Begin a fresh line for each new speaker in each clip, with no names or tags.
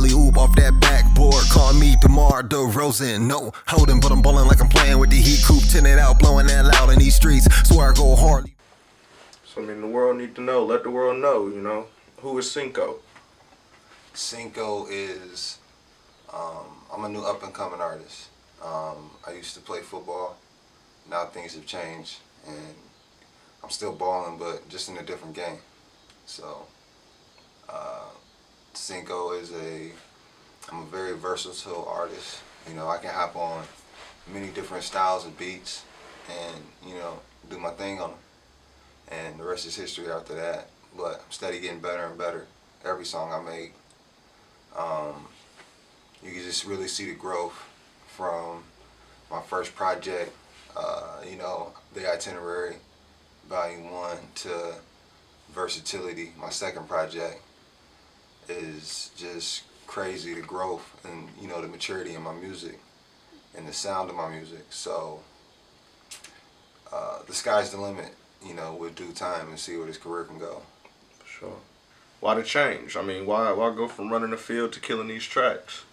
alley-oop off that backboard. Call me DeMar DeRozan. No holding, but I'm ballin' like I'm playing with the heat coupe. Tinted out, blowing that loud in these streets. Swear I go hard.
So, I mean, the world need to know. Let the world know, you know. Who is Synco?
Synco is, I'm a new up-and-coming artist. I used to play football. Now things have changed, and I'm still balling, but just in a different game. So, Synco is I'm a very versatile artist. You know, I can hop on many different styles of beats and, you know, do my thing on them. And the rest is history after that. But I'm steady getting better and better every song I make. You can just really see the growth from my first project, you know, The Itinerary, Volume 1, to Versatility, my second project. Is just crazy, the growth and, you know, the maturity in my music and the sound of my music. So the sky's the limit, you know, with due time, and see where this career can go.
For sure. Why the change? I mean, why go from running the field to killing these tracks?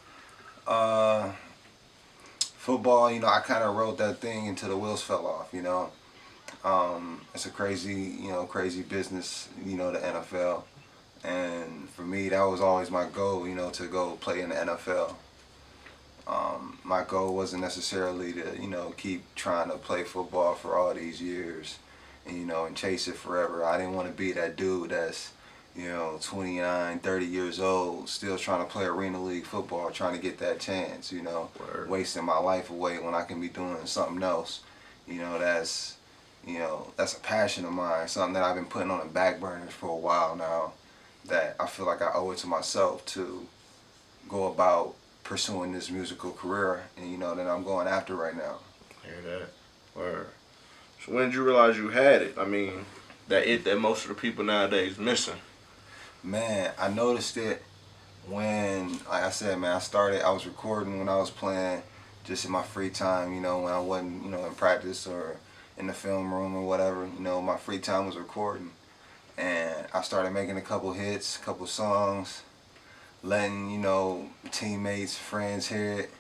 Football, you know, I kind of wrote that thing until the wheels fell off, you know. It's a crazy, you know, crazy business, you know, the NFL. And for me, that was always my goal, you know, to go play in the NFL. My goal wasn't necessarily to, you know, keep trying to play football for all these years and, you know, and chase it forever. I didn't want to be that dude that's, you know, 29, 30 years old, still trying to play Arena League football, trying to get that chance, you know, wasting my life away when I can be doing something else. You know, that's a passion of mine, something that I've been putting on the back burners for a while now, that I feel like I owe it to myself to go about pursuing this musical career, and, you know, that I'm going after right now.
Hear that? Word. So when did you realize you had it? I mean, that most of the people nowadays missing.
Man, I noticed it when, like I said, man, I was recording when I was playing, just in my free time, you know, when I wasn't, you know, in practice or in the film room or whatever, you know, my free time was recording. And I started making a couple hits, a couple songs, letting, you know, teammates, friends hear it,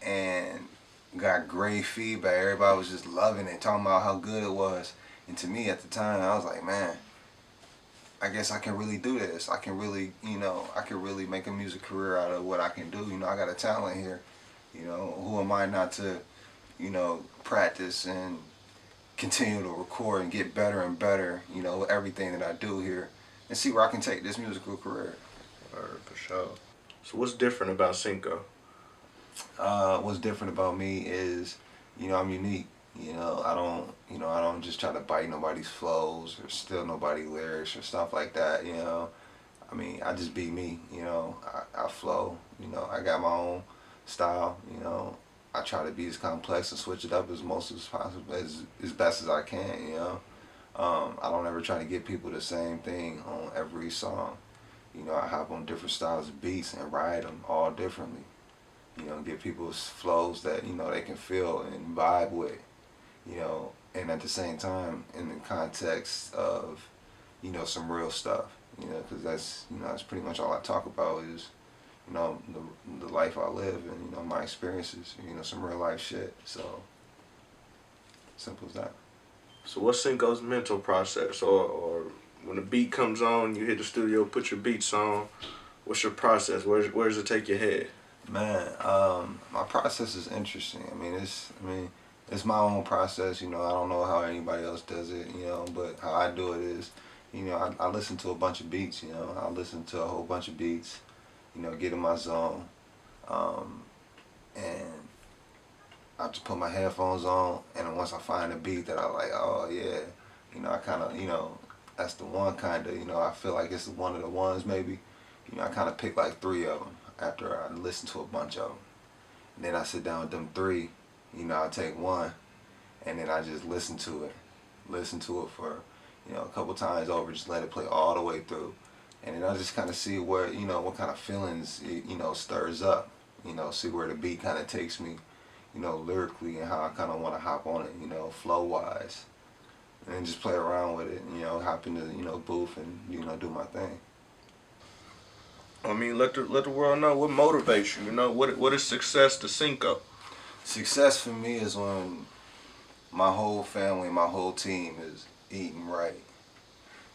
and got great feedback. Everybody was just loving it, talking about how good it was. And to me at the time, I was like, man, I guess I can really do this. I can really, you know, I can really make a music career out of what I can do. You know, I got a talent here. You know, who am I not to, you know, practice and continue to record and get better and better, you know, with everything that I do here, and see where I can take this musical career.
For sure. So what's different about Synco?
What's different about me is, you know, I'm unique. You know, I don't just try to bite nobody's flows or steal nobody's lyrics or stuff like that. You know, I mean, I just be me. You know, I flow. You know, I got my own style. You know, I try to be as complex and switch it up as possible, as best as I can, you know. I don't ever try to give people the same thing on every song. You know, I hop on different styles of beats and ride them all differently. You know, give people flows that, you know, they can feel and vibe with, you know, and at the same time in the context of, you know, some real stuff, you know, because that's pretty much all I talk about is, you know, the life I live and, you know, my experiences, you know, some real life shit. So, simple as that.
So what's Synco's mental process? Or when the beat comes on, you hit the studio, put your beats on, what's your process? Where does it take your head?
Man, my process is interesting. I mean, it's my own process, you know. I don't know how anybody else does it, you know, but how I do it is, you know, I listen to a bunch of beats, you know. I listen to a whole bunch of beats, you know, get in my zone, and I just put my headphones on, and once I find a beat that I like, oh yeah, you know, I kind of, you know, that's the one kind of, you know, I feel like it's one of the ones maybe, you know, I kind of pick like 3 of them after I listen to a bunch of them. And then I sit down with them 3, you know, I take one, and then I just listen to it for, you know, a couple times over, just let it play all the way through. And then I just kind of see where, you know, what kind of feelings it, you know, stirs up, you know, see where the beat kind of takes me, you know, lyrically, and how I kind of want to hop on it, you know, flow-wise. And then just play around with it, you know, hop into, you know, booth and, you know, do my thing.
I mean, let the world know what motivates you. You know, what is success to Synco?
Success for me is when my whole family, my whole team is eating right.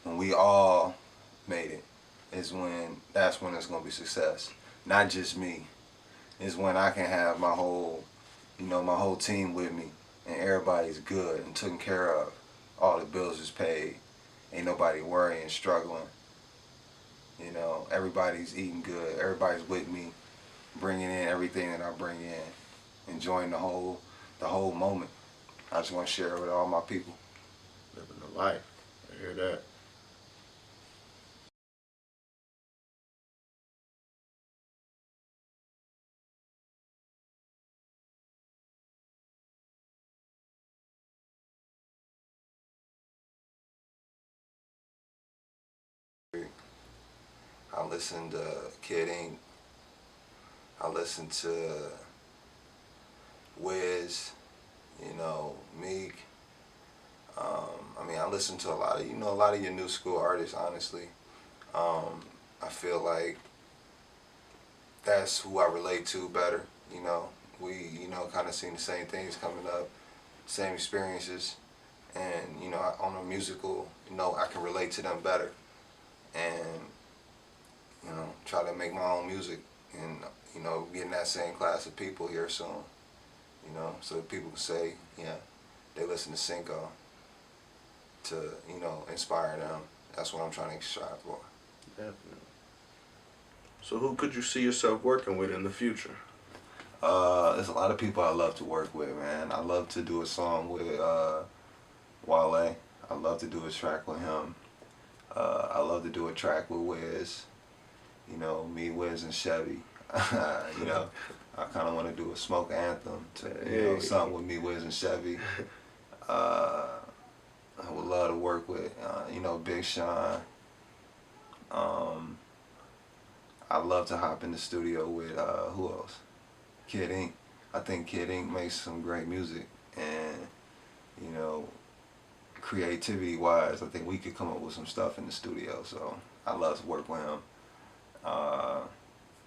When we all made it, that's when it's gonna be success. Not just me. It's when I can have my whole, my whole team with me, and everybody's good and taken care of. All the bills is paid. Ain't nobody worrying, struggling. Everybody's eating good. Everybody's with me, bringing in everything that I bring in, enjoying the whole moment. I just want to share it with all my people.
Living the life. I hear that.
I listen to Kid Ink. I listen to Wiz, Meek. I listen to a lot of your new school artists, honestly. I feel like that's who I relate to better. We, kind of seen the same things coming up, same experiences. And, on a musical, I can relate to them better. And, try to make my own music and, get in that same class of people here soon. So people can say, yeah, they listen to Synco to, inspire them. That's what I'm trying to strive for.
Definitely. So who could you see yourself working with in the future?
There's a lot of people I love to work with, man. I love to do a song with Wale. I love to do a track with him. I love to do a track with Wiz. Me, Wiz, and Chevy. I kind of want to do a smoke anthem to, something with me, Wiz, and Chevy. I would love to work with, Big Sean. I'd love to hop in the studio with, who else? Kid Ink. I think Kid Ink makes some great music, and, creativity-wise, I think we could come up with some stuff in the studio, so I'd love to work with him.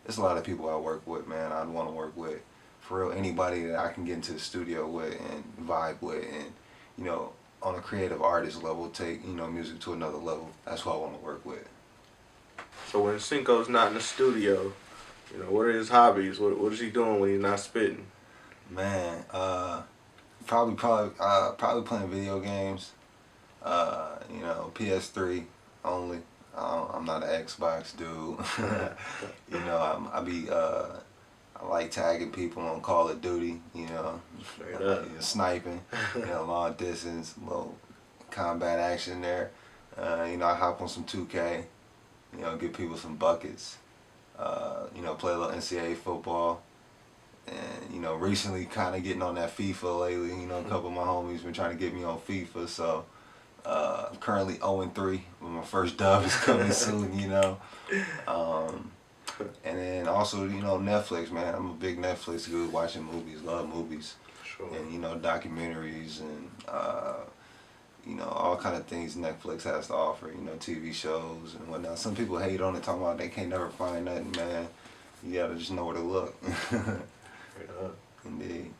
There's a lot of people I work with, man. I'd want to work with, for real, anybody that I can get into the studio with and vibe with, and, on a creative artist level, take, music to another level. That's who I want to work with.
So when Synco's not in the studio, what are his hobbies? What is he doing when he's not spitting?
Man, probably playing video games. PS3 only. I'm not an Xbox dude. I like tagging people on Call of Duty.
Straight up.
Sniping. Long distance, little combat action there. I hop on some 2K. Give people some buckets. Play a little NCAA football. And, recently kind of getting on that FIFA lately. A couple of my homies been trying to get me on FIFA, so I'm currently 0-3, but my first dub is coming soon, And then also, Netflix, man. I'm a big Netflix dude, watching movies, love movies.
Sure.
And, documentaries and, all kind of things Netflix has to offer, TV shows and whatnot. Some people hate on it, talking about they can't never find nothing, man. You gotta just know where to look.
Straight up.
Indeed.